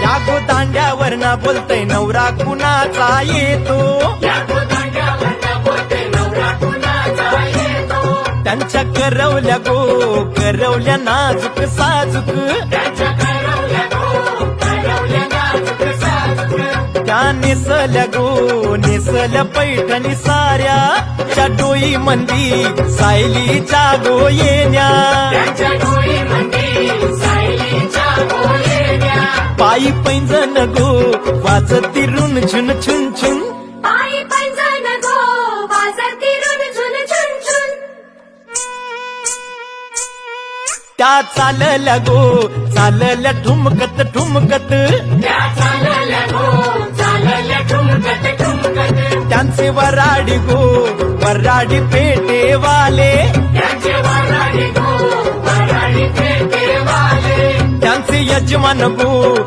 या गोदांड्यावर ना बोलतय नवरा कुणाचा येतो, त्यांच्या करवल्या नाजूक साजूक, त्या नेसल्या पैठणी साऱ्या, च्या डोई मंदी सायलीच्या गोयेन्या, पायी पैंजण गो वाजती रुन झुन छुन छुन, पायी पैंजण गो वाजती रुन झुन छुन छुन, त्या चालल्या ठुमकत ठुमकत, त्यांचे वराडी पेटेवाले, त्यांचे यजमान गो